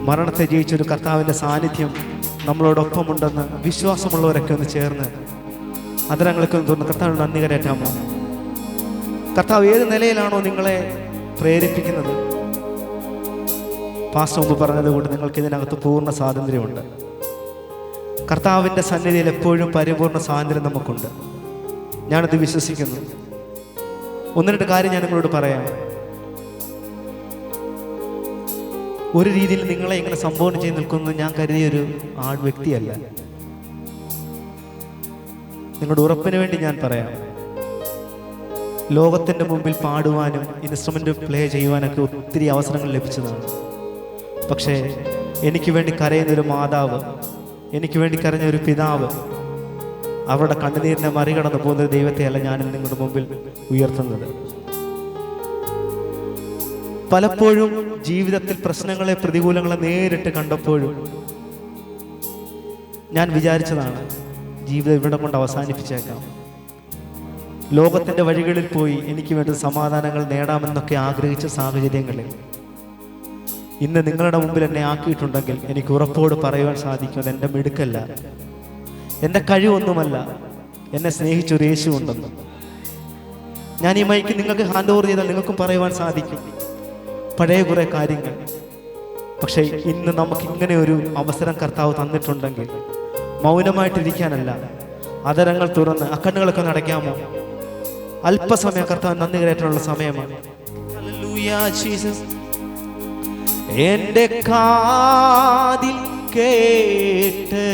മരണത്തെ ജയിച്ചൊരു കർത്താവിൻ്റെ സാന്നിധ്യം നമ്മളോടൊപ്പമുണ്ടെന്ന് വിശ്വാസമുള്ളവരൊക്കെ ഒന്ന് ചേർന്ന് അതരങ്ങളൊക്കെ ഒന്ന് തോന്നുന്നു കർത്താവിന് നന്ദി കരയറ്റാമോ? കർത്താവ് ഏത് നിലയിലാണോ നിങ്ങളെ പ്രേരിപ്പിക്കുന്നത്, പാസ്റ്റർ മുമ്പ് പറഞ്ഞതുകൊണ്ട് നിങ്ങൾക്ക് ഇതിനകത്ത് പൂർണ്ണ സ്വാതന്ത്ര്യമുണ്ട്. കർത്താവിൻ്റെ സന്നിധിയിൽ എപ്പോഴും പരിപൂർണ്ണ സ്വാതന്ത്ര്യം നമുക്കുണ്ട്. ഞാനത് വിശ്വസിക്കുന്നു. ഒന്ന് രണ്ട് കാര്യം ഞാൻ നിങ്ങളോട് പറയാം. ഒരു രീതിയിൽ നിങ്ങളെ ഇങ്ങനെ സംബോധന ചെയ്ത് നിൽക്കുന്നത് ഞാൻ കരുതിയൊരു വ്യക്തിയല്ല. നിങ്ങളുടെ ഉറപ്പിന് വേണ്ടി ഞാൻ പറയാം, ലോകത്തിൻ്റെ മുമ്പിൽ പാടുവാനും ഇൻസ്ട്രുമെൻ്റ് പ്ലേ ചെയ്യുവാനൊക്കെ ഒത്തിരി അവസരങ്ങൾ ലഭിച്ചതാണ്. പക്ഷേ എനിക്ക് വേണ്ടി കരയുന്നൊരു മാതാവ്, എനിക്ക് വേണ്ടി കരഞ്ഞ ഒരു പിതാവ്, അവരുടെ കണ്ണുനീരിനെ മറികടന്നു പോകുന്നൊരു ദൈവത്തെയല്ല ഞാൻ നിങ്ങളുടെ മുമ്പിൽ ഉയർത്തുന്നത്. പലപ്പോഴും ജീവിതത്തിൽ പ്രശ്നങ്ങളെ, പ്രതികൂലങ്ങളെ നേരിട്ട് കണ്ടപ്പോഴും ഞാൻ വിചാരിച്ചതാണ് ജീവിതം ഇവിടെ കൊണ്ട് അവസാനിപ്പിച്ചേക്കാം, ലോകത്തിൻ്റെ വഴികളിൽ പോയി എനിക്ക് വേണ്ട സമാധാനങ്ങൾ നേടാമെന്നൊക്കെ ആഗ്രഹിച്ച സാഹചര്യങ്ങളിൽ ഇന്ന് നിങ്ങളുടെ മുമ്പിൽ എന്നെ ആക്കിയിട്ടുണ്ടെങ്കിൽ എനിക്ക് ഉറപ്പോട് പറയുവാൻ സാധിക്കും, എൻ്റെ മിടുക്കല്ല, എൻ്റെ കഴിവൊന്നുമല്ല, എന്നെ സ്നേഹിച്ചൊരു യേശു ഉണ്ടെന്ന്. ഞാൻ ഈ മൈക്ക് നിങ്ങൾക്ക് ഹാൻഡ് ഓവർ ചെയ്താൽ നിങ്ങൾക്കും പറയുവാൻ സാധിക്കും പഴയ കുറേ കാര്യങ്ങൾ. പക്ഷേ ഇന്ന് നമുക്ക് ഇങ്ങനെ ഒരു അവസരം കർത്താവ് തന്നിട്ടുണ്ടെങ്കിൽ മൗനമായിട്ടിരിക്കാനല്ല, അതരങ്ങൾ തുറന്ന് അക്കണ്ണുകളൊക്കെ നടക്കാമോ? അല്പസമയം കർത്താവ് നന്ദി കരയറ്റാനുള്ള സമയമാണ്. Hallelujah Jesus. എൻ്റെ കാതിൽ കേട്ടതെല്ലാം,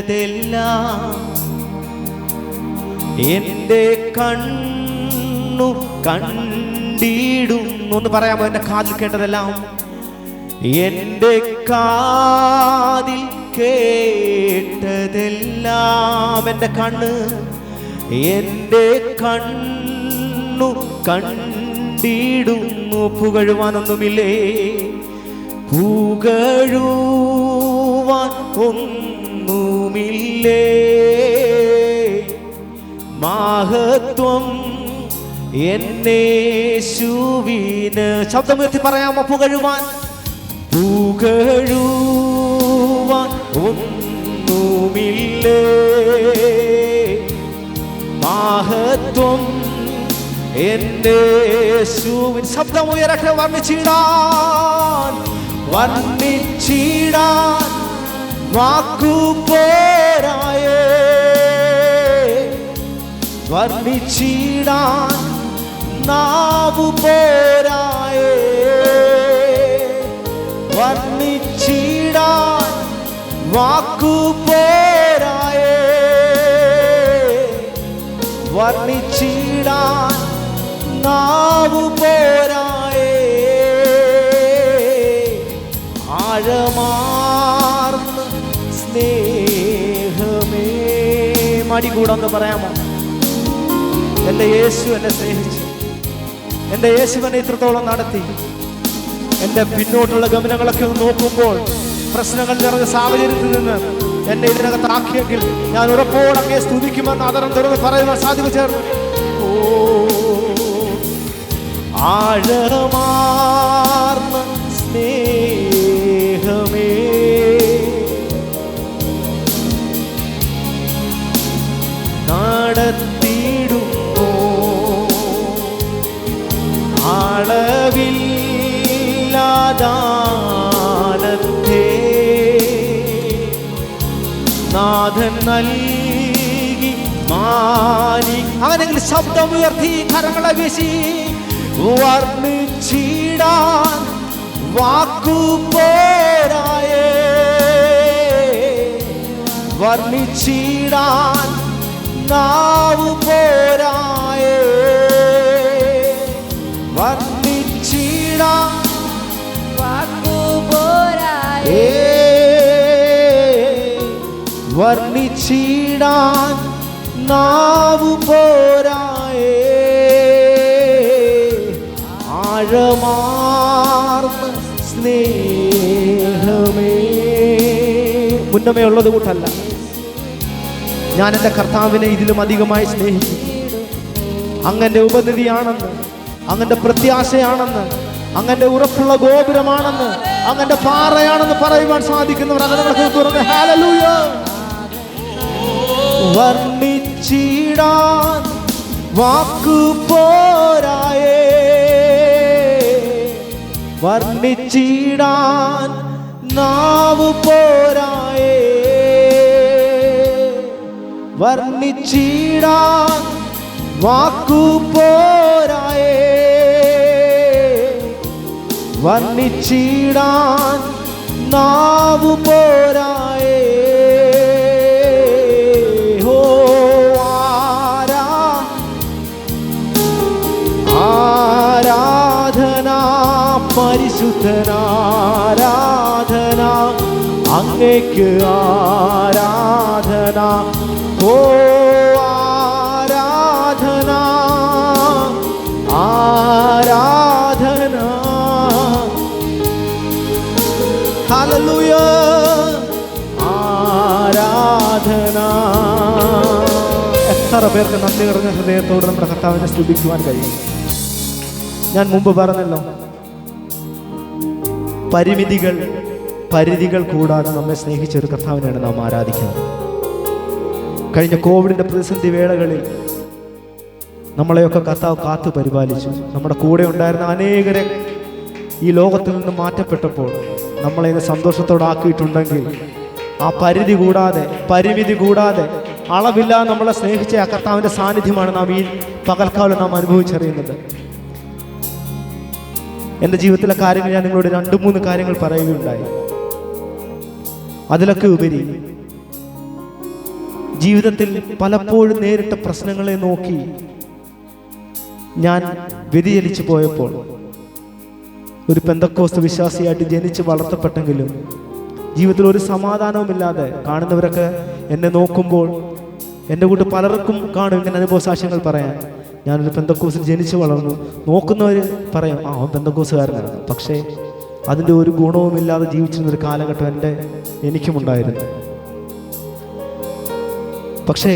എൻ്റെ കണ്ണു കണ്ടിടുന്നു. ഒന്ന് പറയാമോ? എൻ്റെ കാതിൽ കേട്ടതെല്ലാം, എൻ്റെ കാതിൽ കേട്ടതെല്ലാം, എൻ്റെ കണ്ണു കണ്ടിടുന്നു. പുകഴുവാനൊന്നുമില്ലേ, പുകഴുവാൻ ഒന്നുമില്ലേ, മഹത്വം എന്നേശുവിന്. ശബ്ദമുയർത്തി പറയാമോ? പുകഴുവാൻ ഒന്നുമില്ലേ, മഹത്വം എന്നേശുവിന്. ശബ്ദമുയരട്ടെ. വർണ്ണിച്ചിടാൻ വാക്കു പോരായേ, വർണ്ണിച്ചിടാൻ നാവു പോരായേ, വർണ്ണിച്ചിടാൻ വാക്കു പോരായേ, വർണ്ണിച്ചിടാൻ നാവു പോരായേ. ആഴമാർന്ന സ്നേഹമേ. മടികൂടെന്ന് പറയാമോ? എൻ്റെ യേശു എന്നെ സ്നേഹിച്ചു, എൻ്റെ യേശു എന്നെ ഇത്രത്തോളം നടത്തി. എൻ്റെ പിന്നോട്ടുള്ള ഗമനങ്ങളൊക്കെ നോക്കുമ്പോൾ പ്രശ്നങ്ങൾ നിറഞ്ഞ സാഹചര്യത്തിൽ നിന്ന് എന്നെ ഇതിനകത്താക്കിയെങ്കിൽ ഞാൻ ഉറപ്പോടൊക്കെ സ്തുതിക്കുമെന്ന് അതരം തുറന്ന് പറയുവാൻ സാധിച്ചു. ഓ ആഴമാർന്ന സ്നേഹമേ, നടത്തിയിടുമോ അളവില്ലാദാനത്തെ, നാഥൻ നൽകി മാനി. അങ്ങനെങ്കിൽ ശബ്ദമുയർത്തി കരങ്ങളെ വീശി വർണ്ണിച്ചിടാൻ വാക്കു പോരായേ, വർണ്ണിച്ചിടാൻ നാവു പോരായേ, വർണ്ണിച്ചിടാൻ വാക്കു പോരായേ, വർണ്ണിച്ചിടാൻ നാവു പോരായേ. ആഴമാർന്ന സ്നേഹമേ. മുന്നമേ ഉള്ളത് കൂട്ടല്ല, ഞാൻ എൻ്റെ കർത്താവിനെ ഇതിലും അധികമായി സ്നേഹിച്ചു. അങ്ങൻ്റെ ഉപനിധിയാണെന്ന്, അങ്ങൻ്റെ പ്രത്യാശയാണെന്ന്, അങ്ങൻ്റെ ഉറപ്പുള്ള ഗോപുരമാണെന്ന് അങ്ങന്റെ പാറയാണെന്ന് പറയുവാൻ സാധിക്കുന്നവർ അങ്ങനെ തുറന്ന് ഹല്ലേലൂയ. വർണ്ണിച്ചിടാൻ വാക്കു പോരായേ, വർണ്ണിച്ചിടാൻ നാവു പോരായേ, വർണ്ണിച്ചിടാൻ വാക്കു പോരായേ, വർണ്ണിച്ചിടാൻ നാവു പോരായേ. ഹോ ആരാധന പരിശുദ്ധനാരാധന, അങ്ങേക്ക് ആരാധന. ഓ ആരാധന ആരാധന. ഹല്ലേലൂയ ആരാധന. എത്ര പേർക്ക് നന്ദി നിറഞ്ഞ ഹൃദയത്തോട് നമ്മുടെ കർത്താവിനെ സ്തുതിക്കുവാൻ കഴിയും. ഞാൻ മുമ്പ് പറഞ്ഞല്ലോ, പരിധികൾ കൂടാതെ നമ്മെ സ്നേഹിച്ച ഒരു കർത്താവിനെയാണ് നാം ആരാധിക്കുന്നത്. കഴിഞ്ഞ കോവിഡിന്റെ പ്രതിസന്ധി വേളകളിൽ നമ്മളെയൊക്കെ കർത്താവ് കാത്തു പരിപാലിച്ചു. നമ്മുടെ കൂടെ ഉണ്ടായിരുന്ന അനേകരെ ഈ ലോകത്തിൽ നിന്ന് മാറ്റപ്പെട്ടപ്പോൾ നമ്മളെ സന്തോഷത്തോടെ ആക്കിയിട്ടുണ്ടെങ്കിൽ, ആ പരിധി കൂടാതെ അളവില്ലാതെ നമ്മളെ സ്നേഹിച്ച ആ കർത്താവിന്റെ സാന്നിധ്യമാണ് നാം ഈ പകൽക്കാലം നാം അനുഭവിച്ചറിയുന്നത്. എൻ്റെ ജീവിതത്തിലെ കാര്യങ്ങൾ ഞാൻ നിങ്ങളോട് 2-3 കാര്യങ്ങൾ പറയുകയുണ്ടായി. അതിലൊക്കെ ഉപരി ജീവിതത്തിൽ പലപ്പോഴും നേരിട്ട പ്രശ്നങ്ങളെ നോക്കി ഞാൻ വ്യതിചലിച്ചു പോയപ്പോൾ, ഒരു പെന്തക്കോസ്ത് വിശ്വാസിയായിട്ട് ജനിച്ച് വളർത്തപ്പെട്ടെങ്കിലും ജീവിതത്തിൽ ഒരു സമാധാനവുമില്ലാതെ കാണുന്നവരൊക്കെ എന്നെ നോക്കുമ്പോൾ, എൻ്റെ കൂട്ട് പലർക്കും കാണും ഇങ്ങനെ അനുഭവ സാക്ഷ്യങ്ങൾ പറയാൻ. ഞാനൊരു പെന്തക്കോസിൽ ജനിച്ചു വളർന്നു. നോക്കുന്നവർ പറയും അവൻ പെന്തക്കോസുകാരനാണ്. പക്ഷേ അതിൻ്റെ ഒരു ഗുണവുമില്ലാതെ ജീവിച്ചിരുന്നൊരു കാലഘട്ടം എനിക്കുമുണ്ടായിരുന്നു. പക്ഷേ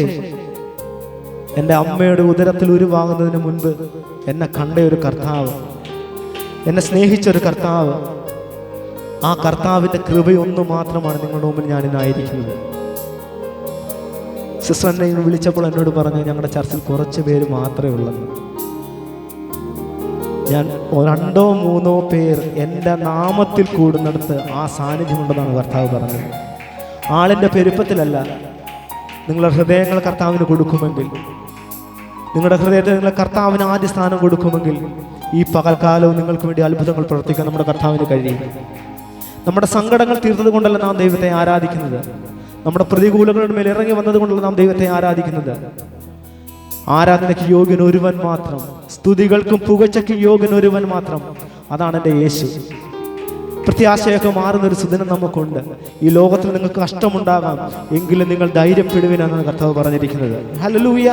എൻ്റെ അമ്മയുടെ ഉദരത്തിൽ ഉരുവാകുന്നതിന് മുൻപ് എന്നെ കണ്ട ഒരു കർത്താവ്, എന്നെ സ്നേഹിച്ചൊരു കർത്താവ്, ആ കർത്താവിൻ്റെ കൃപയൊന്നു മാത്രമാണ് നിങ്ങളുടെ മുമ്പിൽ ഞാനിന്നായിരിക്കുന്നത്. സിസ്റ്റർ എന്നെ വിളിച്ചപ്പോൾ എന്നോട് പറഞ്ഞു, ഞങ്ങളുടെ ചർച്ചിൽ കുറച്ച് പേര് മാത്രമേ ഉള്ളൂ. ഞാൻ 2-3 പേർ എൻ്റെ നാമത്തിൽ കൂടുന്നിടത്ത് ആ സാന്നിധ്യമുണ്ടെന്നാണ് കർത്താവ് പറഞ്ഞത്. ആളിൻ്റെ പെരുപ്പത്തിലല്ല. നിങ്ങളുടെ ഹൃദയങ്ങൾ കർത്താവിന് കൊടുക്കുമെങ്കിൽ, നിങ്ങളുടെ ഹൃദയത്തിൽ നിങ്ങൾ കർത്താവിന് ആദ്യ സ്ഥാനം കൊടുക്കുമെങ്കിൽ, ഈ പകൽക്കാലവും നിങ്ങൾക്ക് വേണ്ടി അത്ഭുതങ്ങൾ പ്രവർത്തിക്കാൻ നമ്മുടെ കർത്താവിന് കഴിയും. നമ്മുടെ സങ്കടങ്ങൾ തീർത്തത് കൊണ്ടല്ല നാം ദൈവത്തെ ആരാധിക്കുന്നത്. നമ്മുടെ പ്രതികൂലങ്ങളുടെ മേൽ ഇറങ്ങി വന്നത് കൊണ്ടല്ല നാം ദൈവത്തെ ആരാധിക്കുന്നത്. ആരാധനയ്ക്ക് യോഗ്യൻ ഒരുവൻ മാത്രം, സ്തുതികൾക്കും പുകഴ്ചയ്ക്കും യോഗ്യൻ ഒരുവൻ മാത്രം. അതാണ് എൻ്റെ യേശു. പ്രത്യാശയൊക്കെ മാറുന്നൊരു സുദിനം നമുക്കുണ്ട്. ഈ ലോകത്തിൽ നിങ്ങൾക്ക് കഷ്ടമുണ്ടാകാം, എങ്കിലും നിങ്ങൾ ധൈര്യപ്പെടുവിനാണ് കർത്താവ് പറഞ്ഞിരിക്കുന്നത്. ഹല്ലേലൂയ.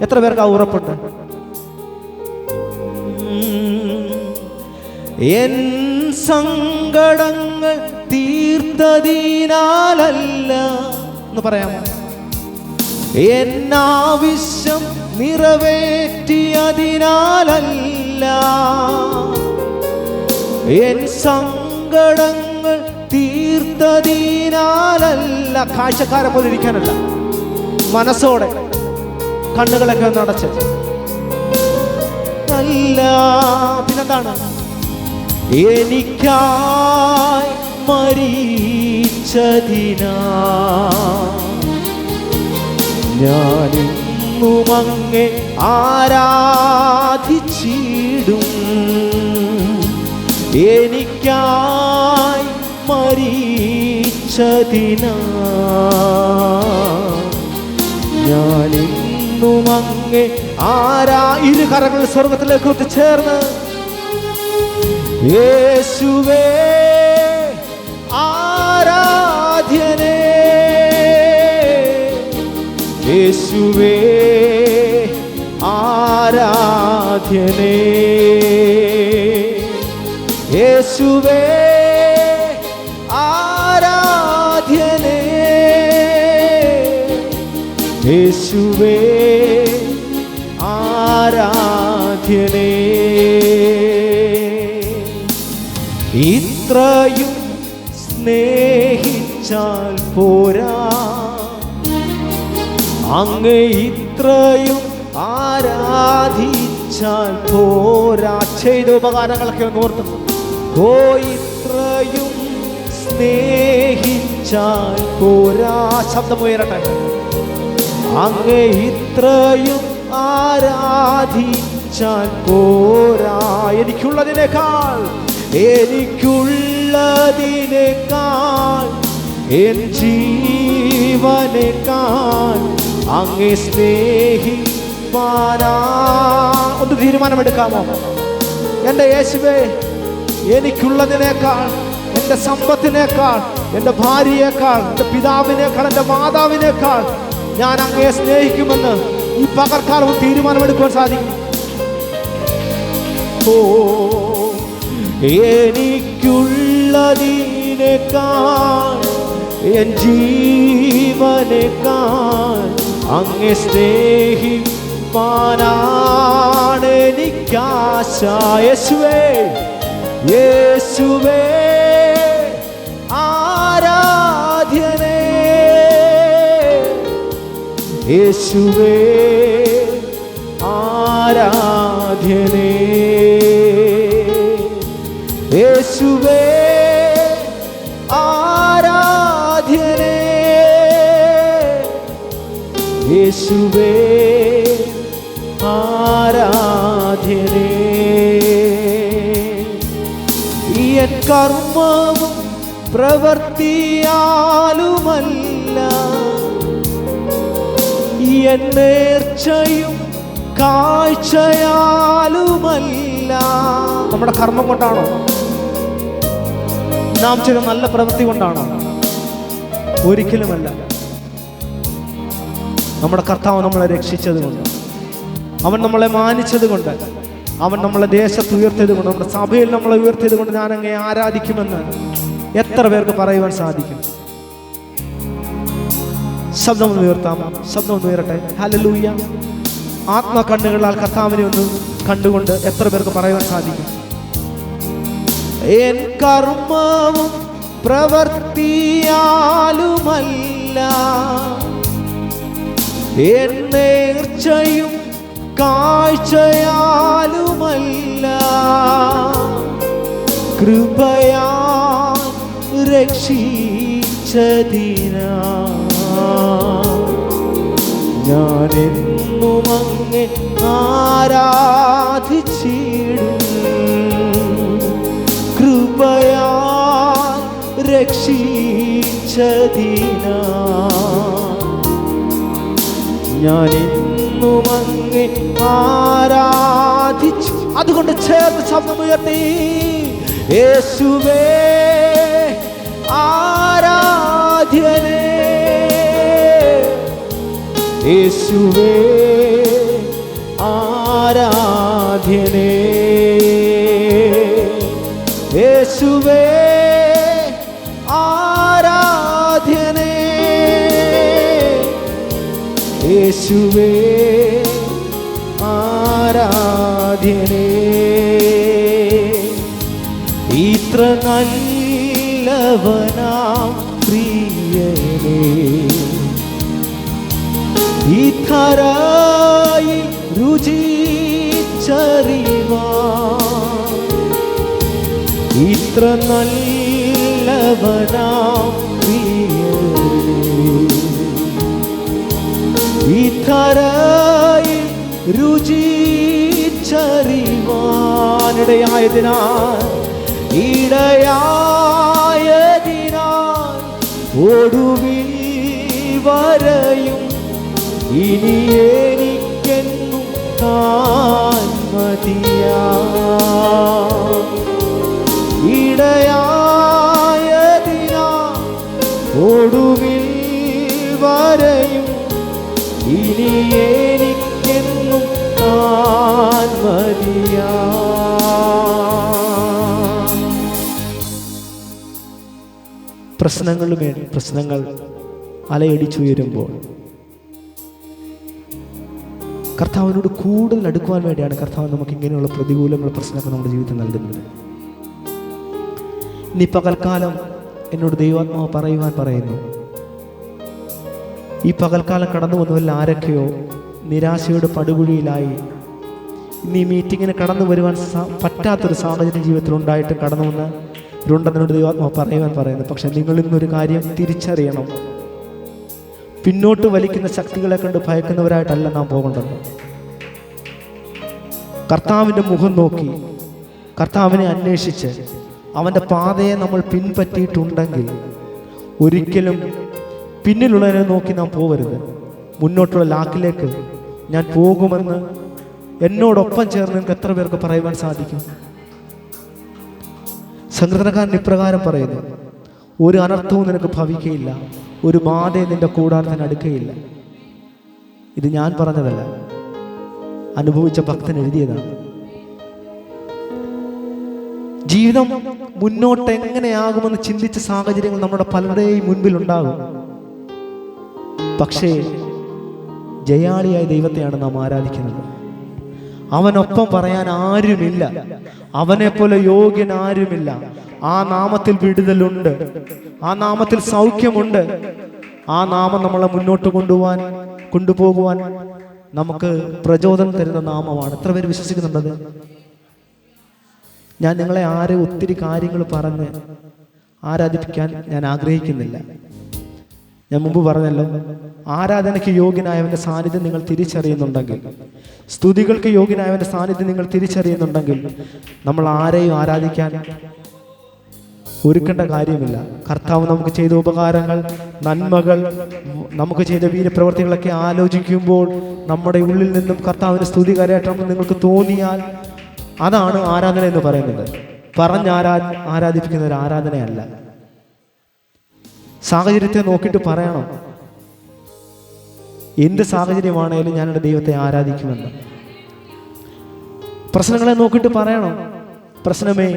എത്ര പേർക്ക് ആ ഉറപ്പുണ്ട്? എൻ സങ്കടങ്ങൾ തീർത്തതിനാലല്ല എന്ന് പറയാമോ? എന്നാവശ്യം നിറവേറ്റിയതിനാലല്ല, എൻ സങ്കടങ്ങൾ തീർത്തതിനാലല്ല. കാഴ്ചക്കാരെ പോലെ ഇരിക്കാനല്ല, മനസ്സോടെ കണ്ണുകളൊക്കെ ഒന്ന് അടച്ച് അല്ല. പിന്നെന്താണ്? എനിക്കായി മരിച്ചതിനാ ഞാനിന്നും അങ്ങേ ആരാധിച്ചിടും. എനിക്കായി മരിച്ചതിനാ ഞാനിന്നും അങ്ങേ ഇരു കരങ്ങൾ സ്വർഗത്തിലേക്ക് ഒത്തുചേർന്ന് യേശുവേ ആരാധ്യനേ, യേശുവേ ആരാധ്യനേ, യേശുവേ ആരാധ്യനേ, യേശുവേ ആരാധ്യനേ. ഇത്രയും സ്നേഹിച്ചാൽ പോരാ, അങ്ങ് ഇത്രയും ആരാധിച്ചാൽ പോരാ. ചെയ്ത ഉപകാരങ്ങളൊക്കെ ഒന്ന് ഓർത്തു. ഓ ഇത്രയും സ്നേഹിച്ചാൽ പോരാ. ശബ്ദമുയരട്ടെ. അങ്ങ് ഇത്രയും ആരാധിച്ചാൽ പോരാ. എനിക്കുള്ളതിനേക്കാൾ എൻ ജീവനേക്കാൾ അങ്ങേ സ്നേഹിപ്പാനാ. ഒന്ന് തീരുമാനമെടുക്കാമോ? എൻ്റെ യേശുവേ, എനിക്കുള്ളതിനേക്കാൾ, എൻ്റെ സമ്പത്തിനേക്കാൾ, എൻ്റെ ഭാര്യയേക്കാൾ, എൻ്റെ പിതാവിനേക്കാൾ, എൻ്റെ മാതാവിനേക്കാൾ ഞാൻ അങ്ങയെ സ്നേഹിക്കുമെന്ന് ഈ പകർക്കാലം തീരുമാനമെടുക്കുവാൻ സാധിക്കും. ഓ എനിക്കുള്ളതിനേക്കാൾ, എൻ ജീവനേക്കാൾ അങ്ങയെ സ്നേഹിപ്പാനാണ് എനിക്കാശ. യേശുവേ, യേശുവേ ആരാധ്യനേ, യേശുവേ ആരാധ്യനേ, യേശുവേ ആരാധ്യനേ, യേശുവേ ആരാധ്യനേ. എൻ കർമ്മവും പ്രവൃത്തിയാലുമല്ല, എൻ നേർച്ചയും കാഴ്ചയാലുമല്ല. നമ്മുടെ കർമ്മം കൊണ്ടാണോ? നാം ചെയ്ത നല്ല പ്രവൃത്തി കൊണ്ടാണോ? ഒരിക്കലുമല്ല. നമ്മുടെ കർത്താവ് നമ്മളെ രക്ഷിച്ചത് കൊണ്ട്, അവൻ നമ്മളെ മാനിച്ചത് കൊണ്ട്, അവൻ നമ്മളെ ദേശത്ത് ഉയർത്തിയത് കൊണ്ട്, നമ്മുടെ സഭയിൽ നമ്മളെ ഉയർത്തിയത് കൊണ്ട് ഞാൻ അങ്ങയെ ആരാധിക്കുമെന്ന് എത്ര പേർക്ക് പറയുവാൻ സാധിക്കും? ശബ്ദം ഒന്ന് ഉയർത്താമോ? ശബ്ദം ഒന്ന് ഉയരട്ടെ. ഹല്ലേലൂയ. ആത്മകണ്ണുകളാൽ കർത്താവിനെ ഒന്ന് കണ്ടുകൊണ്ട് എത്ര പേർക്ക് പറയുവാൻ സാധിക്കും? എൻ കർമ്മവും പ്രവൃത്തിയാലുമല്ല, എൻ നേർച്ചയും കാഴ്ചയാലുമല്ല, കൃപയാൽ രക്ഷിച്ചതിനാ ഞാനെന്നും അങ്ങേ ആരാധിച്ചിടും. കൃപയാൽ രക്ഷിച്ചതിനാ ഞാനെന്നും അങ്ങേ ആരാധിച്ചു. അതുകൊണ്ട് ചേർന്ന് ശബ്ദമുയർത്തി യേശുവേ ആരാധ്യനേ, യേശുവേ ആരാധ്യനേ, യേശുവേ ആരാധ്യനേ, യേശുവേ ആരാധ്യനേ. ഇത്ര നല്ലവനാം പ്രിയനേ, ഈ ധരയിൽ രുചിച്ചറിവാൻ, ഇത്ര നല്ലവനാം പ്രിയനേ, ഈ ധരയിൽ രുചിച്ചറിവാൻ ഇടയായതിനാൽ ഒടുവിൽ വരെയും ഇനി എനിക്കെന്നും താൻ മതിയാ. ഇടയായതിനാൽ ഒടുവിൽ വരെയും ഇനി എനിക്കെന്നും താൻ മതിയാ. പ്രശ്നങ്ങൾ അലയടിച്ചുയരുമ്പോൾ കർത്താവിനോട് കൂടുതൽ അടുക്കുവാൻ വേണ്ടിയാണ് കർത്താവ് നമുക്ക് ഇങ്ങനെയുള്ള പ്രതികൂലങ്ങൾ, പ്രശ്നങ്ങൾ നമ്മുടെ ജീവിതത്തിൽ നൽകുന്നത്. ഇനി പകൽക്കാലം എന്നോട് ദൈവാത്മാവ് പറയുന്നു, ഈ പകൽക്കാലം കടന്നു വന്നവരിൽ ആരൊക്കെയോ നിരാശയുടെ പടുകുഴിയിലായി ഇന്ന് ഈ മീറ്റിങ്ങിന് കടന്നു വരുവാൻ പറ്റാത്തൊരു സാഹചര്യം ജീവിതത്തിൽ ഉണ്ടായിട്ട് കടന്നു വന്നവരുണ്ടെന്നോട് ദൈവാത്മാവ് പറയുന്നു. പക്ഷെ നിങ്ങൾ ഇന്നൊരു കാര്യം തിരിച്ചറിയണം. പിന്നോട്ട് വലിക്കുന്ന ശക്തികളെ കണ്ട് ഭയക്കുന്നവരായിട്ടല്ല നാം പോകേണ്ടത്. കർത്താവിൻ്റെ മുഖം നോക്കി, കർത്താവിനെ അന്വേഷിച്ച് അവൻ്റെ പാതയെ നമ്മൾ പിൻപറ്റിയിട്ടുണ്ടെങ്കിൽ ഒരിക്കലും പിന്നിലുള്ളവരെ നോക്കി നാം പോകരുത്. മുന്നോട്ടുള്ള ലാക്കിലേക്ക് ഞാൻ പോകുമെന്ന് എന്നോടൊപ്പം ചേർന്ന് നിങ്ങൾക്ക് എത്ര പേർക്ക് പറയുവാൻ സാധിക്കും? സങ്കീർത്തനക്കാരൻ ഇപ്രകാരം പറയുന്നു, ഒരു അനർത്ഥവും നിനക്ക് ഭവിക്കയില്ല, ഒരു ബാധയും നിന്റെ കൂടാരത്തിന് അടുക്കയില്ല. ഇത് ഞാൻ പറഞ്ഞതല്ല, അനുഭവിച്ച ഭക്തൻ എഴുതിയതാണ്. ജീവിതം മുന്നോട്ട് എങ്ങനെയാകുമെന്ന് ചിന്തിച്ച സാഹചര്യങ്ങൾ നമ്മുടെ പലരുടെയും മുൻപിൽ ഉണ്ടാകും. പക്ഷേ ജയാളിയായ ദൈവത്തെയാണ് നാം ആരാധിക്കുന്നത്. അവനൊപ്പം പറയാൻ ആരുമില്ല, അവനെ പോലെ യോഗ്യൻ ആരുമില്ല. ആ നാമത്തിൽ വിടുതലുണ്ട്, ആ നാമത്തിൽ സൗഖ്യമുണ്ട്. ആ നാമം നമ്മളെ മുന്നോട്ട് കൊണ്ടുപോകുവാൻ നമുക്ക് പ്രചോദനം തരുന്ന നാമമാണ്. എത്ര പേര് വിശ്വസിക്കുന്നുണ്ടത്? ഞാൻ നിങ്ങളെ ഒത്തിരി കാര്യങ്ങൾ പറഞ്ഞ് ആരാധിപ്പിക്കാൻ ഞാൻ ആഗ്രഹിക്കുന്നില്ല. ഞാൻ മുമ്പ് പറഞ്ഞല്ലോ, ആരാധനയ്ക്ക് യോഗ്യനായവന്റെ സാന്നിധ്യം നിങ്ങൾ തിരിച്ചറിയുന്നുണ്ടെങ്കിൽ, സ്തുതികൾക്ക് യോഗ്യനായവന്റെ സാന്നിധ്യം നിങ്ങൾ തിരിച്ചറിയുന്നുണ്ടെങ്കിൽ, നമ്മൾ ആരെയും ആരാധിക്കാൻ ഒരുക്കേണ്ട കാര്യമില്ല. കർത്താവ് നമുക്ക് ചെയ്ത ഉപകാരങ്ങൾ, നന്മകൾ, നമുക്ക് ചെയ്ത വീരപ്രവർത്തികളൊക്കെ ആലോചിക്കുമ്പോൾ നമ്മുടെ ഉള്ളിൽ നിന്നും കർത്താവിന് സ്തുതി കരയറ്റം നിങ്ങൾക്ക് തോന്നിയാൽ അതാണ് ആരാധന എന്ന് പറയുന്നത്. ആരാധിപ്പിക്കുന്ന ഒരു ആരാധനയല്ല. സാഹചര്യത്തെ നോക്കിയിട്ട് പറയണം, എന്ത് സാഹചര്യമാണേലും ഞാൻ എൻ്റെ ദൈവത്തെ ആരാധിക്കുമെന്ന്. പ്രശ്നങ്ങളെ നോക്കിയിട്ട് പറയണം, പ്രശ്നമേ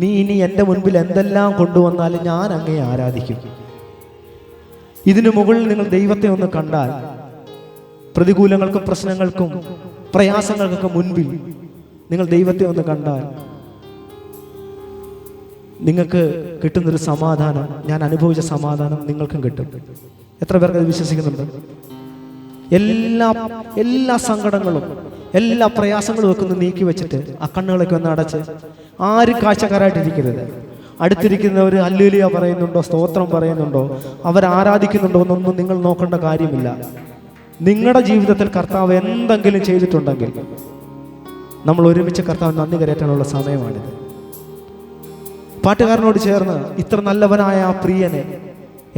നീ ഇനി എൻ്റെ മുൻപിൽ എന്തെല്ലാം കൊണ്ടുവന്നാലും ഞാൻ അങ്ങയെ ആരാധിക്കും. ഇതിനു മുകളിൽ നിങ്ങൾ ദൈവത്തെ ഒന്ന് കണ്ടാൽ, പ്രതികൂലങ്ങൾക്കും പ്രശ്നങ്ങൾക്കും പ്രയാസങ്ങൾക്കൊക്കെ മുൻപിൽ നിങ്ങൾ ദൈവത്തെ ഒന്ന് കണ്ടാൽ നിങ്ങൾക്ക് കിട്ടുന്നൊരു സമാധാനം, ഞാൻ അനുഭവിച്ച സമാധാനം നിങ്ങൾക്കും കിട്ടും. എത്ര പേർക്ക് അത് വിശ്വസിക്കുന്നുണ്ട്? എല്ലാ സങ്കടങ്ങളും എല്ലാ പ്രയാസങ്ങളും ഒക്കെ ഒന്ന് നീക്കി വെച്ചിട്ട് ആ കണ്ണുകളൊക്കെ ഒന്ന് അടച്ച് ആരും കാഴ്ചക്കാരായിട്ടിരിക്കരുത്. അടുത്തിരിക്കുന്നവർ ഹല്ലേലൂയ പറയുന്നുണ്ടോ, സ്തോത്രം പറയുന്നുണ്ടോ, അവരാരാധിക്കുന്നുണ്ടോ എന്നൊന്നും നിങ്ങൾ നോക്കേണ്ട കാര്യമില്ല. നിങ്ങളുടെ ജീവിതത്തിൽ കർത്താവ് എന്തെങ്കിലും ചെയ്തിട്ടുണ്ടെങ്കിൽ നമ്മൾ ഒരുമിച്ച് കർത്താവ് നന്ദി കരയറ്റാനുള്ള സമയമാണിത്. പാട്ടുകാരനോട് ചേർന്ന് ഇത്ര നല്ലവനായ ആ പ്രിയനെ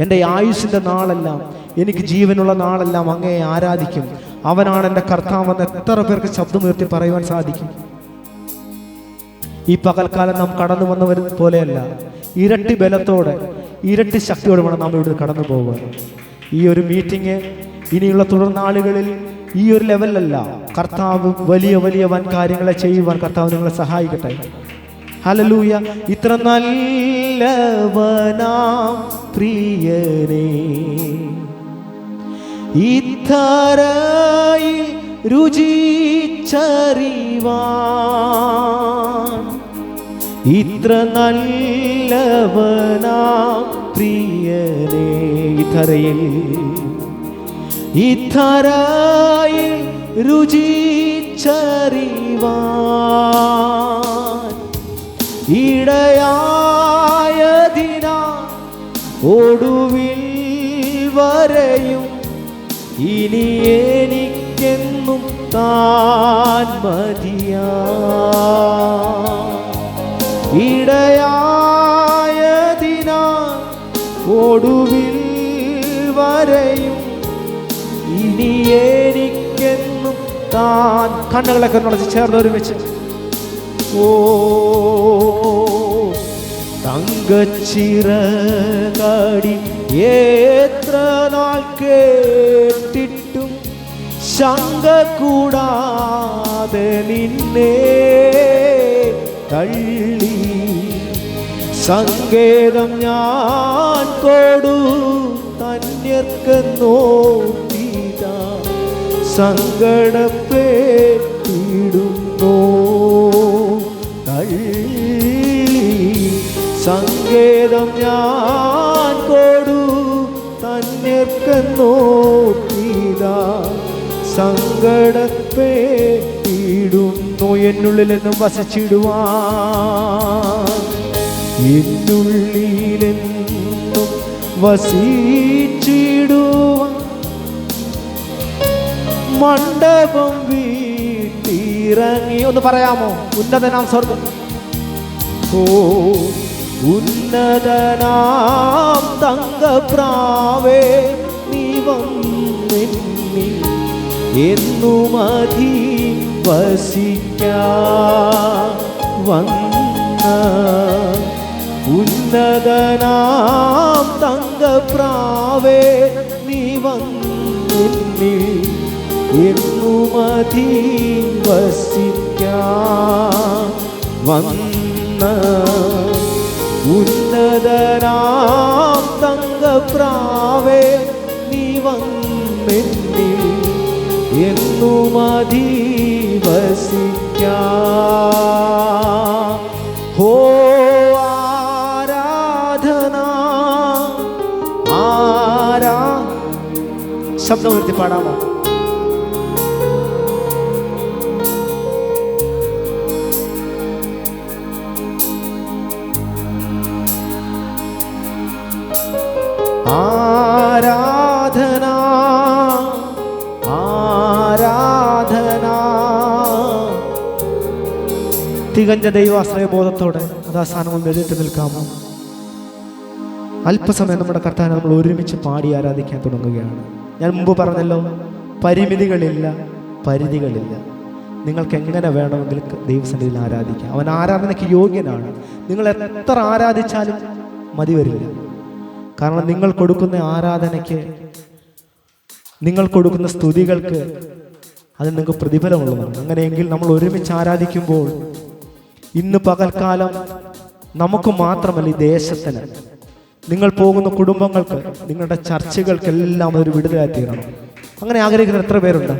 എൻ്റെ ആയുസ്സിൻ്റെ നാളെല്ലാം, എനിക്ക് ജീവനുള്ള നാളെല്ലാം അങ്ങയെ ആരാധിക്കും, അവനാണ് എൻ്റെ കർത്താവെന്ന് എത്ര പേർക്ക് ശബ്ദമുയർത്തി പറയുവാൻ സാധിക്കും? ഈ പകൽക്കാലം നാം കടന്നു വന്നവർ പോലെയല്ല, ഇരട്ടി ബലത്തോടെ ഇരട്ടി ശക്തിയോടെ വേണം നാം ഇവിടെ കടന്നു പോകുവാൻ. ഈ ഒരു മീറ്റിംഗ് ഇനിയുള്ള തുടർനാളുകളിൽ ഈ ഒരു ലെവലല്ല, കർത്താവ് വലിയ വലിയ വൻ കാര്യങ്ങളെ ചെയ്യുവാൻ കർത്താവ് നിങ്ങളെ സഹായിക്കട്ടെ. ഹല്ലേലൂയ. ഇത്ര നല്ലവനാം പ്രിയനേ, ഇത്തരയിൽ രുചിച്ചറിവാൻ, ഇത്ര നല്ലവനാം പ്രിയനേ, ഇത്തരയിൽ രുചിച്ചറിവാൻ, ഇടയായതിനാ ഒടുവിൽ വരെയും ഇനി എനിക്കെന്നും താൻ മതിയാ, ഇടയായതിനാ ഒടുവിൽ വരെയും ഇനി എനിക്കെന്നും താൻ. കണ്ണുകളൊക്കെ നടച്ച് ചേർന്ന് ഒരുമിച്ച് ഓ തങ്കച്ചിറകടി എത്ര നാൾ കേട്ടിട്ടും ശങ്ക കൂടാതെ നിന്നെ തള്ളി, സങ്കേതം ഞാൻ കൊടു തന്യർക്കെന്നോട്ടിത സങ്കടപ്പെട്ടിടുന്നോ, തള്ളി സങ്കേതം ഞാൻ കൊടു തന്യർക്കെന്നോ സങ്കടപ്പേ ഇടുന്നു എന്നുള്ളിലെന്നും വസിച്ചിടുവാൻ എന്നുള്ളിലെന്നും വസിച്ചിടുവാൻ മണ്ഡപം വീട്ടിറങ്ങി. ഒന്ന് പറയാമോ? ഉന്നതനാം സ്വർഗം. ഓ ഉന്നതനാം തങ്കപ്രാവേ നീ വന്നെന്നി എന്നു മതി വസിക്കാൻ വന്ന ഉന്നതനാം തങ്കപ്രാവേ നീ വന്നെന്നി എന്നു മതി വസിക്കാൻ വന്ന ഉന്നതനാം തങ്കപ്രാവേ നീ വന്നെന്നി എന്നു മതി വസിക്കാൻ. ഹോ ആരാധന ശബ്ദം ഉയർത്തി പാടാമോ? ആരാധന ആരാധന. തികഞ്ഞ ദൈവാശ്രയ ബോധത്തോടെ അതാസ്ഥാനം എഴുതി നിൽക്കാമോ? അല്പസമയം നമ്മുടെ കർത്താവിനെ നമ്മൾ ഒരുമിച്ച് പാടി ആരാധിക്കാൻ തുടങ്ങുകയാണ്. ഞാൻ മുമ്പ് പറഞ്ഞല്ലോ, പരിമിതികളില്ല, പരിധികളില്ല. നിങ്ങൾക്ക് എങ്ങനെ വേണമെങ്കിൽ ദൈവസന്നിധിയിൽ ആരാധിക്കാം. അവൻ ആരാധനയ്ക്ക് യോഗ്യനാണ്. നിങ്ങൾ എത്ര ആരാധിച്ചാലും മതി വരില്ല. കാരണം നിങ്ങൾ കൊടുക്കുന്ന ആരാധനയ്ക്ക്, നിങ്ങൾ കൊടുക്കുന്ന സ്തുതികൾക്ക് അത് നിങ്ങൾക്ക് പ്രതിഫലമുള്ളതാണ്. അങ്ങനെയെങ്കിൽ നമ്മൾ ഒരുമിച്ച് ആരാധിക്കുമ്പോൾ ഇന്ന് പകൽക്കാലം നമുക്ക് മാത്രമല്ല, ഈ ദേശത്തിന്, നിങ്ങൾ പോകുന്ന കുടുംബങ്ങൾക്ക്, നിങ്ങളുടെ ചർച്ചകൾക്കെല്ലാം അതൊരു വിടുതലായി തീരണം. അങ്ങനെ ആഗ്രഹിക്കുന്ന എത്ര പേരുണ്ട്?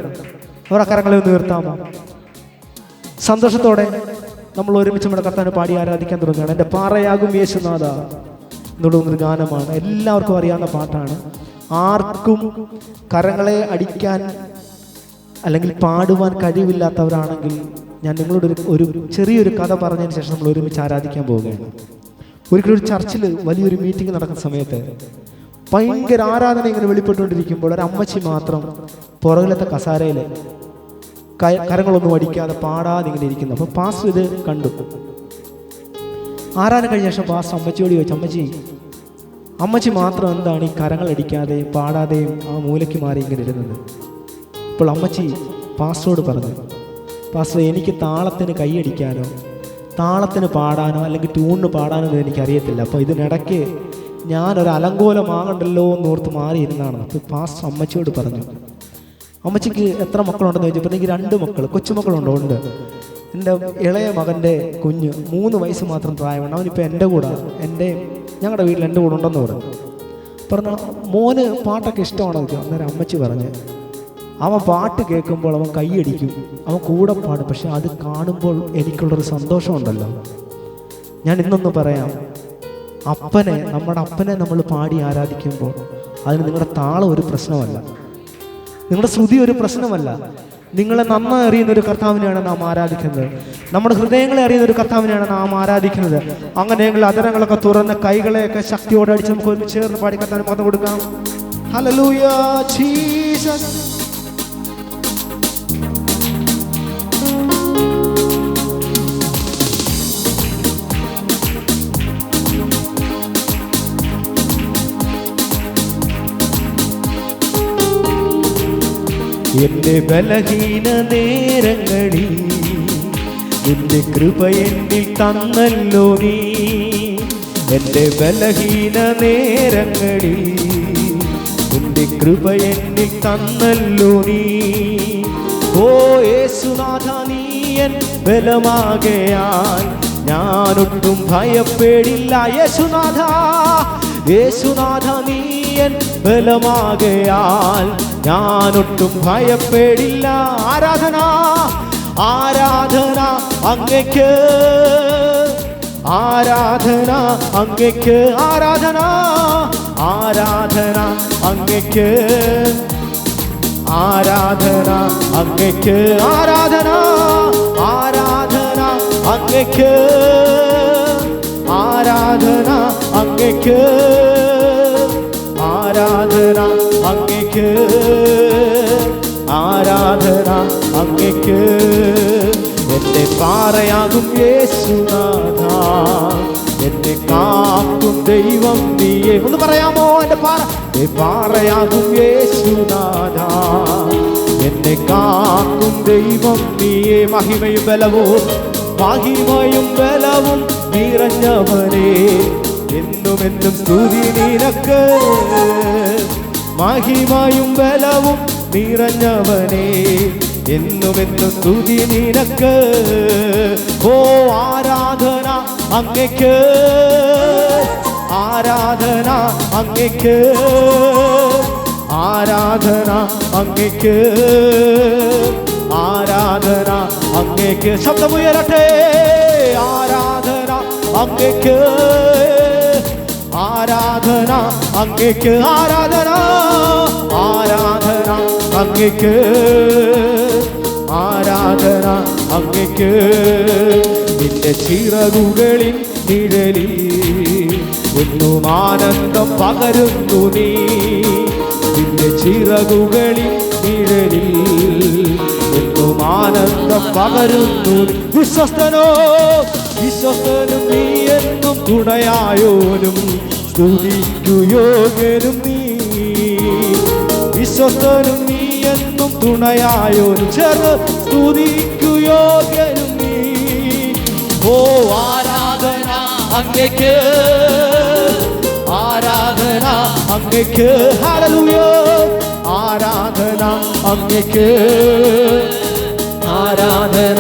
അവരുടെ കരങ്ങളെ ഒന്ന് ഉയർത്താമോ? സന്തോഷത്തോടെ നമ്മൾ ഒരുമിച്ച് നമ്മുടെ കർത്താവിനെ പാടി ആരാധിക്കാൻ തുടങ്ങുകയാണ്. എൻ്റെ പാറയാകും യേശുനാഥ എന്നുള്ളൊരു ഗാനമാണ്. എല്ലാവർക്കും അറിയാവുന്ന പാട്ടാണ്. ആർക്കും കരങ്ങളെ അടിക്കാൻ അല്ലെങ്കിൽ പാടുവാൻ കഴിവില്ലാത്തവരാണെങ്കിൽ ഞാൻ നിങ്ങളോട് ഒരു ചെറിയൊരു കഥ പറഞ്ഞതിന് ശേഷം നമ്മൾ ഒരുമിച്ച് ആരാധിക്കാൻ പോവുകയാണ്. ഒരിക്കലും ഒരു ചർച്ചിൽ വലിയൊരു മീറ്റിംഗ് നടക്കുന്ന സമയത്ത് ഭയങ്കര ആരാധന ഇങ്ങനെ വെളിപ്പെട്ടുകൊണ്ടിരിക്കുമ്പോൾ ഒരു അമ്മച്ചി മാത്രം പുറകിലത്തെ കസാരയിൽ കരങ്ങളൊന്നും അടിക്കാതെ പാടാതെ ഇങ്ങനെ ഇരിക്കുന്നു. അപ്പോൾ പാസ്റ്റർ ഇത് കണ്ടു. ആരാധന കഴിഞ്ഞ ശേഷം പാസ്റ്റർ അമ്മച്ചിയോട് ചോദിച്ചു, അമ്മച്ചി മാത്രം എന്താണ് ഈ കരങ്ങൾ അടിക്കാതെയും പാടാതെയും ആ മൂലയ്ക്ക് മാറി ഇങ്ങനെ ഇരുന്നത്? അപ്പോൾ അമ്മച്ചി പാസ്റ്ററോട് പറഞ്ഞു, പാസ്റ്റർ, എനിക്ക് താളത്തിന് കൈയടിക്കാനോ താളത്തിന് പാടാനോ അല്ലെങ്കിൽ ട്യൂണിന് പാടാനോ എനിക്കറിയത്തില്ല. അപ്പോൾ ഇതിനിടയ്ക്ക് ഞാനൊരു അലങ്കോലമാകണ്ടല്ലോ എന്നോർത്ത് മാറിയിരുന്നാണ്. അപ്പോൾ പാസ്റ്റർ അമ്മച്ചിയോട് പറഞ്ഞു, അമ്മച്ചിക്ക് എത്ര മക്കളുണ്ടെന്ന് ചോദിച്ചപ്പോൾ എനിക്ക് 2 മക്കൾ, കൊച്ചുമക്കളുണ്ടോ? ഉണ്ട്. എൻ്റെ ഇളയ മകൻ്റെ കുഞ്ഞ് 3 വയസ്സ് മാത്രം പ്രായമാണ്. അവനിപ്പോൾ എൻ്റെ കൂടെ, ഞങ്ങളുടെ വീട്ടിൽ എൻ്റെ കൂടെ ഉണ്ടെന്ന് പറഞ്ഞു. മോന് പാട്ടൊക്കെ ഇഷ്ടമാണോ? അന്നേരം അമ്മച്ചി പറഞ്ഞ്, അവൻ പാട്ട് കേൾക്കുമ്പോൾ അവൻ കൈയടിക്കും, അവൻ കൂടെ പാടും. പക്ഷെ അത് കാണുമ്പോൾ എനിക്കുള്ളൊരു സന്തോഷമുണ്ടല്ലോ. ഞാൻ ഇന്നൊന്ന് പറയാം, നമ്മുടെ അപ്പനെ നമ്മൾ പാടി ആരാധിക്കുമ്പോൾ അതിന് നിങ്ങളുടെ താളം ഒരു പ്രശ്നമല്ല, നിങ്ങളുടെ ശ്രുതി ഒരു പ്രശ്നമല്ല. നിങ്ങളെ നന്നായി അറിയുന്ന ഒരു കർത്താവിനെയാണ് നാം ആരാധിക്കുന്നത്. നമ്മുടെ ഹൃദയങ്ങളെ അറിയുന്ന ഒരു കർത്താവിനെയാണ് നാം ആരാധിക്കുന്നത്. അങ്ങനെയെങ്കിൽ അതരങ്ങളൊക്കെ തുറന്ന് കൈകളെയൊക്കെ ശക്തിയോടെ അടിച്ച് നമുക്ക് ഒരുമിച്ച് ചേർന്ന് പാടി കർത്താവിന് മഹത്വം കൊടുക്കാം. Hallelujah Jesus. എന്റെ ബലഹീന നേരങ്ങളിൽ നിന്റെ കൃപ എന്നിൽ തന്നല്ലോ നീ. എന്റെ ബലഹീന നേരങ്ങളിൽ നിന്റെ കൃപ എന്നിൽ തന്നല്ലോ നീ. ഓ യേശുനാഥ, നീ എൻ ബലമാകയാൽ ഞാനൊട്ടും ഭയപ്പെടില്ല. യേശുനാഥ, യേശുനാഥ, നീ എൻ ബലമാകയാൽ ഞാനൊട്ടും ഭയപ്പെടില്ല. ആരാധന, ആരാധന അങ്ങയ്ക്ക്, ആരാധന അങ്ങയ്ക്ക്, ആരാധന ആരാധന അങ്ങയ്ക്ക്, ആരാധന അങ്ങയ്ക്ക്, ആരാധന ആരാധന അങ്ങയ്ക്ക്, ആരാധന അങ്ങയ്ക്ക്, ആരാധന അങ്ങയ്ക്ക്, ആരാധന അങ്ങയ്ക്ക്. എന്നെ പാറയാകും യേശുനാഥ, എന്നെ കാക്കും ദൈവം നീയേ. ഒന്ന് പറയാമോ? എന്റെ പാറയാകും യേശുനാഥ, എന്നെ കാക്കും ദൈവം നീയേ. മഹിമയും ബലവും, മഹിമയും ബലവും നിറഞ്ഞവനേ, എന്നും എന്നും സ്തുതി നിനക്ക്. മഹിമയും ബലവും നിറഞ്ഞവനേ, എന്നും എന്നും സ്തുതി നിനക്ക്. ഓ ആരാധന അങ്ങയ്ക്ക്, ആരാധന അങ്ങയ്ക്ക്, ആരാധന അങ്ങയ്ക്ക്, ആരാധന അങ്ങയ്ക്ക്. ശബ്ദമുയരട്ടെ. ആരാധന അങ്ങയ്ക്ക്, ആരാധന അങ്ങയ്ക്ക്, ആരാധന ആരാധന അങ്ങയ്ക്ക്, ആരാധന അങ്ങയ്ക്ക്. നിന്റെ ചിറകുകളിൽ നിഴലിൽ എന്നും ആനന്ദം പകരുന്നു നീ. നിന്റെ ചിറകുകളിൽ നിഴലിൽ എന്നും ആനന്ദം പകരുന്നു. വിശ്വസ്തനോ വിശ്വസ്തനും നീ, എന്നും തുണയായോനും സ്തുതിക്കു യോഗ്യനും നീ. വിശ്വസ്തനും നീ, എന്നും തുണയായോനും ചേർന്ന് സ്തുതിക്കു യോഗ്യനും നീ. ഓ ആരാധന അങ്ങയ്ക്ക്, ആരാധന അങ്ങയ്ക്ക്, ഹല്ലേലൂയ. ആരാധന അങ്ങയ്ക്ക്, ആരാധന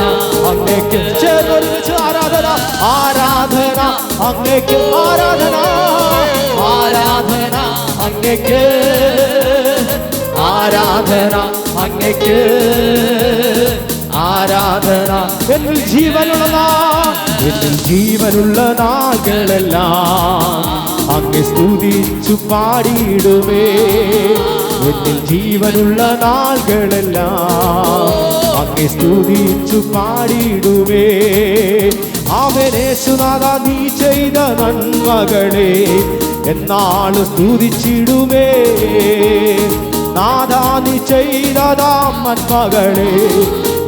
അങ്ങയ്ക്ക്. ചേർന്ന് ആരാധന, ആരാധന അങ്ങയ്ക്ക്, ആരാധന ആരാധന അങ്ങയ്ക്ക്, ആരാധന അങ്ങയ്ക്ക്, ആരാധന. എന്നിൽ ജീവനുള്ള നാൾ, എന്നിൽ ജീവനുള്ള നാളുകളെല്ലാം അങ്ങെ സ്തുതിച്ചു പാടിയിടുമേ. എന്നിൽ ജീവനുള്ള നാളുകളെല്ലാം അങ്ങെ സ്തുതിച്ചു പാടിയിടുമേ. അവനേശുനാഥ നീ ചെയ്ത നന്മകളെ എന്നാളും സ്തുതിച്ചിടുമേ. നാഥാ നീ ചെയ്തതാ നന്മകളെ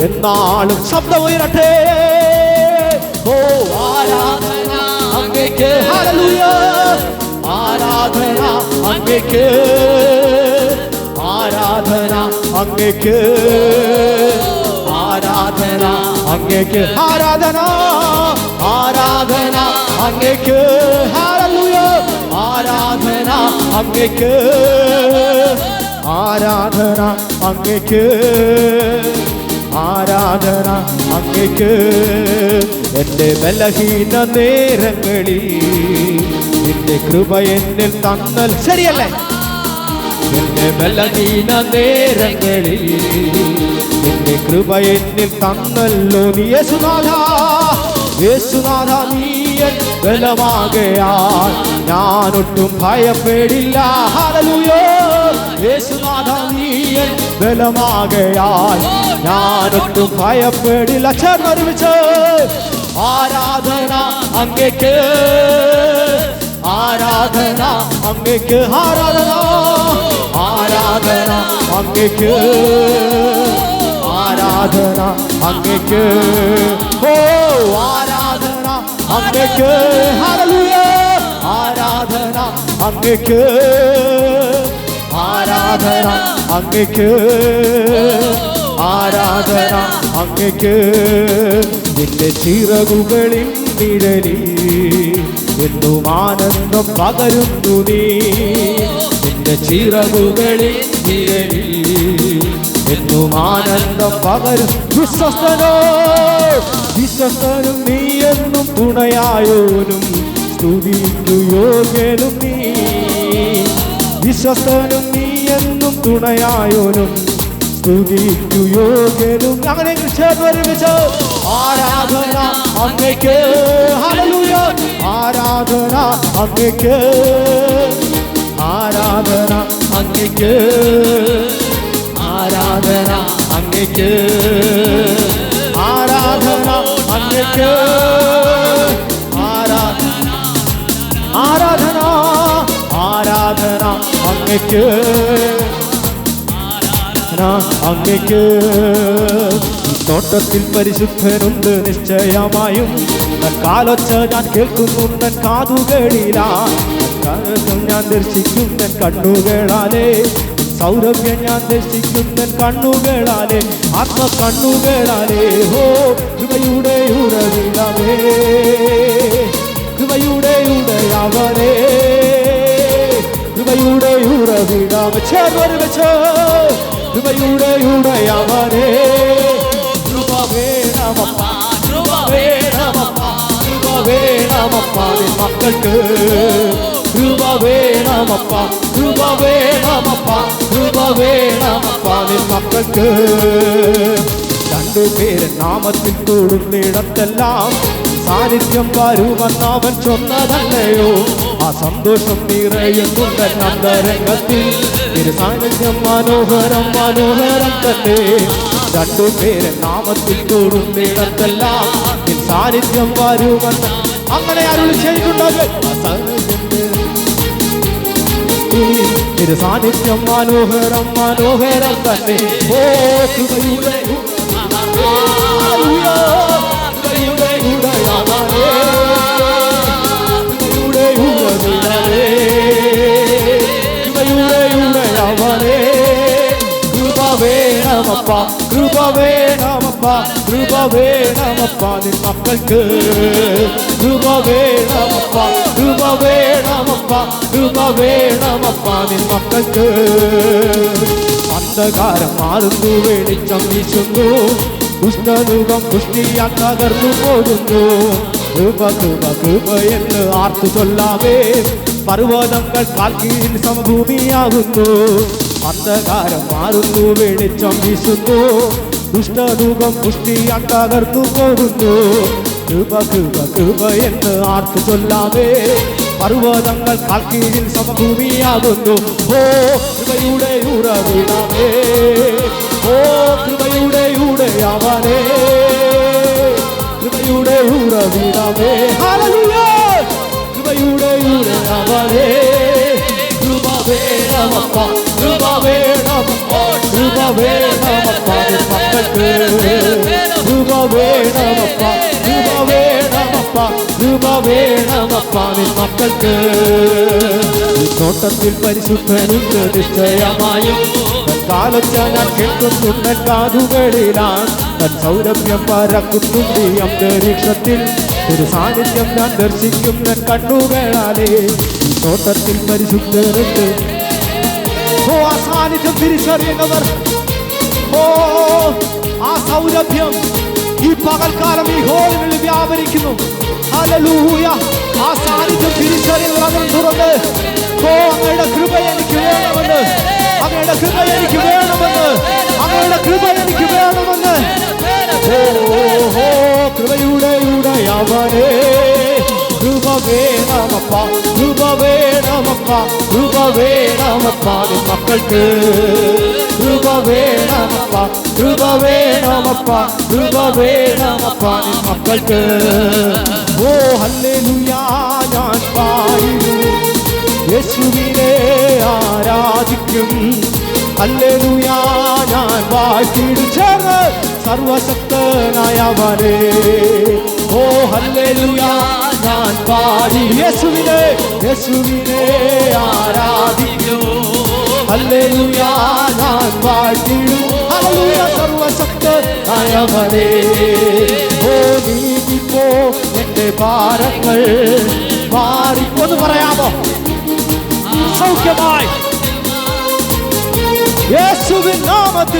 എന്നാളും. ശബ്ദം ഉയരട്ടെ. ഓ ആരാധന അങ്ങയ്ക്ക്, ഹല്ലേലൂയ. ആരാധന അങ്ങയ്ക്ക്, ആരാധന അങ്ങയ്ക്ക്, ആരാധന അങ്ങയ്ക്ക്, ആരാധന ആരാധന അങ്ങയ്ക്ക്, ഹല്ലേലൂയ. ആരാധന അങ്ങയ്ക്ക്, ആരാധന അങ്ങയ്ക്ക്, ആരാധന അങ്ങയ്ക്ക്. എൻ്റെ ബലഹീന നേരങ്ങളിൽ നിന്റെ കൃപ എന്നിൽ തന്നൽ. ശരിയല്ലേ? എൻ്റെ ബലഹീന നേരങ്ങളിൽ നിന്റെ കൃപ എന്നിൽ തന്നല്ലോ നീ. യേശുനാഥ, യേശുനാഥ നീ എൻ ബലമാകയാൽ ഞാനൊട്ടും ഭയപ്പെടില്ല. ഹല്ലേലൂയ. യേശുനാഥ നീ എൻ ബലമാകയാൽ ഞാനൊട്ടും ഭയപ്പെടില്ല. ചേർന്നൊരുമിച്ച് ആരാധന അങ്ങയ്ക്ക്, ആരാധന അങ്ങയ്ക്ക്, ആരാധന ആരാധന അങ്ങയ്ക്ക്, ആരാധന അങ്ങയ്ക്ക്. ഓ ആരാധന അങ്ങയ്ക്ക്, ഹല്ലേലൂയ. ആരാധന അങ്ങയ്ക്ക്, ആരാധന അങ്ങയ്ക്ക്, ആരാധന അങ്ങയ്ക്ക്. നിന്റെ ചിറകുകളിൽ നിഴലിൽ എന്നും ആനന്ദം പകരുന്നു നീ. നിന്റെ ചിറകുകളിൽ നിഴലിൽ എന്നും ആനന്ദം പകരും. വിശ്വസ്തനോ വിശ്വസ്തനും നീ, എന്നും തുണയായോനും സ്തുതിക്കു യോഗ്യനും നീ. വിശ്വസ്തനും നീ, എന്നും തുണയായോനും സ്തുതിക്കു യോഗ്യനും. അങ്ങനെ ചേർന്ന് ഒരുമിച്ച് ആരാധന അങ്ങേക്ക്. ഹല്ലേലൂയ. ആരാധന അങ്ങേക്ക്, ആരാധന അങ്ങേക്ക്, ആരാധന അങ്ങേക്ക്, ആരാധന അങ്ങേക്ക്, ആരാധന ആരാധന ആരാധന അങ്ങേക്ക്, അങ്ങേക്ക്. നോട്ടത്തിൽ പരിശുദ്ധനുണ്ട് നിശ്ചയമായും, കാലൊച്ച ഞാൻ കേൾക്കുന്നു തൻ കാതുകളിലാ, ഞാൻ ദർശിക്കും തൻ കണ്ണുകളാലേ, സൗരഭ്യം ഞാൻ ദർശിക്കും തൻ കണ്ണുകളാലേ, ആത്മകണ്ണുകളാലേ. ഹോ കൃപയുടെ ഉറവിടമേ, കൃപയുടെ ഉടയവനേ, കൃപയുടെ ഉറവിടമേ. ചേർന്ന് വെച്ച് കൃപയുടെ ഉടയവനേ, കൃപ വേണമപ്പ, കൃപ വേണമപ്പ, കൃപ വേണമപ്പ നിൻ മക്കൾക്ക്, കൃപ വേണമപ്പ, കൃപ വേണമപ്പ, കൃപ വേണമപ്പ നിൻ മക്കൾക്ക്. രണ്ടുപേര് നാമത്തിൽ കൂടുന്നിടത്തെല്ലാം സാന്നിധ്യം വരുമെന്നവൻ ചൊന്നതല്ലയോ, ആ സന്തോഷം നിറയുന്നുണ്ട് അന്തരംഗത്തിൽ, തിരു സാന്നിധ്യം മനോഹരം മനോഹരം തന്നെ. രണ്ടുപേര് നാമത്തിൽ കൂടുന്നിടത്തെല്ലാം സാന്നിധ്യം വരുമെന്ന് അങ്ങനെ അരുളി ചെയ്തിട്ടുണ്ട്. തിരു സാന്നിധ്യം മനോഹരം മനോഹരം തന്നെ. ഓ കൃപയുടെ വേണമപ്പ, കൃപ വേണമപ്പ, കൃപ വേണമപ്പ നിൻ മക്കൾക്ക്, കൃപ വേണമപ്പ, കൃപ വേണമപ്പ, കൃപ വേണമപ്പ നിൻ മക്കൾക്ക്. അന്ധകാരം മാറുന്നു, വെളിച്ചം വീശുന്നു, ദുഷ്ടനുകം പുഷ്ടിയാൽ തകർന്നു പോകുന്നു. കൃപ കൃപ കൃപ എന്ന് ആർത്തു ചൊല്ലാമേ, പർവ്വതങ്ങൾ കാൽക്കീഴിൽ സമഭൂമിയാകുന്നു. അന്ധകാരം മാറുന്നു, വെളിച്ചം വീശുന്നു, ദുഷ്ടനുകം പുഷ്ടിയാൽ തകർന്നു പോകുന്നു. കൃപ കൃപ കൃപ എന്ന് ആർത്തു ചൊല്ലാമേ, പർവ്വതങ്ങൾ കാൽക്കീഴിൽ സമഭൂമിയാകുന്നു. ഓ കൃപയുടെ ഉറവിടമേ, ഓ കൃപയുടെ ഉടയവനേ, കൃപയുടെ ഉറവിടമേ. ഹല്ലേലൂയ. കൃപയുടെ ഉടയവനേ, കൃപ വേണമപ്പ, കൃപ വേണമപ്പ, കൃപ വേണമപ്പ നിൻ മക്കൾക്ക്, കൃപ വേണമപ്പ, കൃപ വേണമപ്പ, കൃപ വേണമപ്പ നിൻ മക്കൾക്ക്. നോട്ടത്തിൽ പരിശുദ്ധനുണ്ട് നിശ്ചയമായും, കാലൊച്ച ഞാൻ കേൾക്കുന്നുണ്ട് കാതുകളിലാണ്, തൻ സൗരഭ്യം പരക്കുന്നുണ്ട് അന്തരീക്ഷത്തിൽ, ഒരു സാന്നിധ്യം ഞാൻ ദർശിക്കും തൻ കണ്ണുകളാലേ. നോട്ടത്തിൽ പരിശുദ്ധനുണ്ട്. ഓ ആ സാന്നിധ്യം തിരിച്ചറിയുന്നവർ, ഓ ആ സൗരഭ്യം ഈ പകൽക്കാലം ഈ ഹോളുകളിൽ വ്യാപരിക്കുന്നു. ഹല്ലേലൂയ. ആ സാന്നിധ്യം തിരിച്ചറിയുന്നവർ അതിൽ തുറന്ന്, ഓ അങ്ങയുടെ കൃപ എനിക്ക് വേണമെന്ന്, അങ്ങയുടെ കൃപ എനിക്ക് വേണമെന്ന്, അങ്ങയുടെ കൃപ എനിക്ക് വേണമെന്ന്. ഓ കൃപയുടെ ഉടയവനേ, കൃപ വേണമപ്പ, കൃപ വേണമപ്പ, കൃപ വേണമപ്പ നിൻ മക്കൾക്ക്, കൃപ വേണമപ്പ, കൃപ വേണമപ്പ, കൃപ വേണമപ്പ നിൻ മക്കൾക്ക്. ഓ ഹല്ലേലൂയ. ഞാൻ പാടും യേശുവിനെ ആരാധിക്കും, ഹല്ലേലൂയ. ഞാൻ വാഴ്ത്തിടും ചേർന്ന് സർവശക്തനായവനേ. ഓ ഹല്ലേലൂയ. ഞാൻ പാടി യേശുവിനെ, യേശുവിനെ ആരാധിക്കും, ഹല്ലേലൂയ. ഞാൻ വാഴ്ത്തിടും, ഹല്ലേലൂയ, സർവശക്തനായവനേ. ഓ നീങ്ങിപ്പോ എന്റെ ഭാരങ്ങൾ മാറിപ്പോന്ന് പറയാമോ? സൗഖ്യമായി യേശുവിൻ നാമത്തിൽ